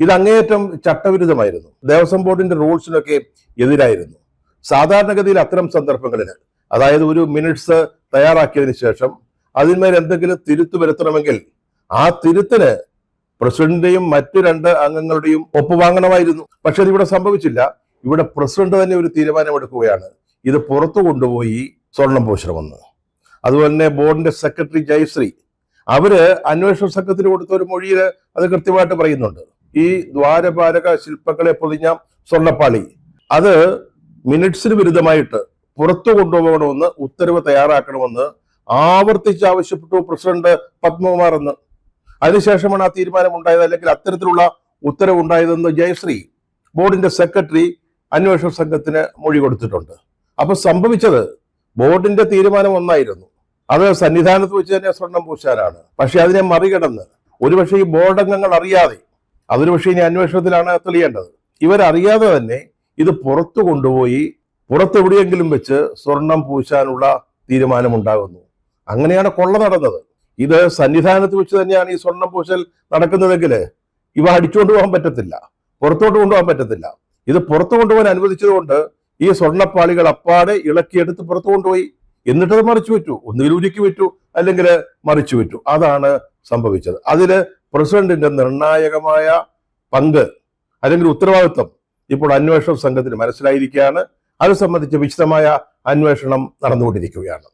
ഇത് അങ്ങേയറ്റം ചട്ടവിരുദ്ധമായിരുന്നു. ദേവസ്വം ബോർഡിന്റെ റൂൾസിനൊക്കെ എതിരായിരുന്നു. സാധാരണഗതിയിൽ അത്തരം സന്ദർഭങ്ങളിൽ, അതായത് ഒരു മിനിറ്റ്സ് തയ്യാറാക്കിയതിനു ശേഷം അതിന്മേൽ എന്തെങ്കിലും തിരുത്തു വരുത്തണമെങ്കിൽ ആ തിരുത്തിന് പ്രസിഡന്റിന്റെയും മറ്റു 2 അംഗങ്ങളുടെയും ഒപ്പുവാങ്ങണമായിരുന്നു. പക്ഷെ അതിവിടെ സംഭവിച്ചില്ല. ഇവിടെ പ്രസിഡന്റ് തന്നെ ഒരു തീരുമാനമെടുക്കുകയാണ്, ഇത് പുറത്തു കൊണ്ടുപോയി സ്വർണം പൂശണമെന്ന്. അതുപോലെ തന്നെ ബോർഡിന്റെ സെക്രട്ടറി ജയശ്രീ, അവര് അന്വേഷണ സംഘത്തിന് കൊടുത്ത ഒരു മൊഴിയിൽ അത് കൃത്യമായിട്ട് പറയുന്നുണ്ട്. ഈ ദ്വാരപാലക ശില്പങ്ങളെ പൊതിഞ്ഞ സ്വർണ്ണപ്പാളി അത് മിനിറ്റ്സിന് വിരുദ്ധമായിട്ട് പുറത്തു കൊണ്ടുപോകണമെന്ന് ഉത്തരവ് തയ്യാറാക്കണമെന്ന് ആവർത്തിച്ച് ആവശ്യപ്പെട്ടു പ്രസിഡന്റ് പത്മകുമാർ എന്ന്. അതിനുശേഷമാണ് ആ തീരുമാനം ഉണ്ടായത്, അല്ലെങ്കിൽ അത്തരത്തിലുള്ള ഉത്തരവ് ഉണ്ടായതെന്ന് ജയശ്രീ ബോർഡിന്റെ സെക്രട്ടറി അന്വേഷണ സംഘത്തിന് മൊഴി കൊടുത്തിട്ടുണ്ട്. അപ്പൊ സംഭവിച്ചത് ബോർഡിന്റെ തീരുമാനം ഒന്നായിരുന്നു, അത് സന്നിധാനത്ത് വെച്ച് തന്നെ സ്വർണം പൂശാനാണ്. പക്ഷെ അതിനെ മറികടന്ന് ഒരുപക്ഷെ ഈ ബോർഡ് അംഗങ്ങൾ അറിയാതെ, അതൊരു പക്ഷേ ഇനി അന്വേഷണത്തിലാണ് തെളിയേണ്ടത്, ഇവരറിയാതെ തന്നെ ഇത് പുറത്തു കൊണ്ടുപോയി പുറത്തെവിടെയെങ്കിലും വെച്ച് സ്വർണം പൂശാനുള്ള തീരുമാനമുണ്ടാകുന്നു. അങ്ങനെയാണ് കൊള്ള നടന്നത്. ഇത് സന്നിധാനത്ത് വെച്ച് തന്നെയാണ് ഈ സ്വർണം പൂശൽ നടക്കുന്നതെങ്കിൽ ഇവ അടിച്ചുകൊണ്ടു പോകാൻ പറ്റത്തില്ല, പുറത്തോട്ട് കൊണ്ടുപോകാൻ പറ്റത്തില്ല. ഇത് പുറത്തു കൊണ്ടുപോകാൻ അനുവദിച്ചതുകൊണ്ട് ഈ സ്വർണ്ണപ്പാളികൾ അപ്പാടെ ഇളക്കിയെടുത്ത് പുറത്തു കൊണ്ടുപോയി, എന്നിട്ടത് മറിച്ചു വിറ്റു. ഒന്നുകിൽ ഉരുക്കി വിറ്റു, അല്ലെങ്കിൽ മറിച്ചു വിറ്റു. അതാണ് സംഭവിച്ചത്. അതില് പ്രസിഡന്റിന്റെ നിർണായകമായ പങ്ക് അല്ലെങ്കിൽ ഉത്തരവാദിത്വം ഇപ്പോൾ അന്വേഷണ സംഘത്തിന് മനസ്സിലായിരിക്കുകയാണ്. അത് സംബന്ധിച്ച് വിശദമായ അന്വേഷണം നടന്നുകൊണ്ടിരിക്കുകയാണ്.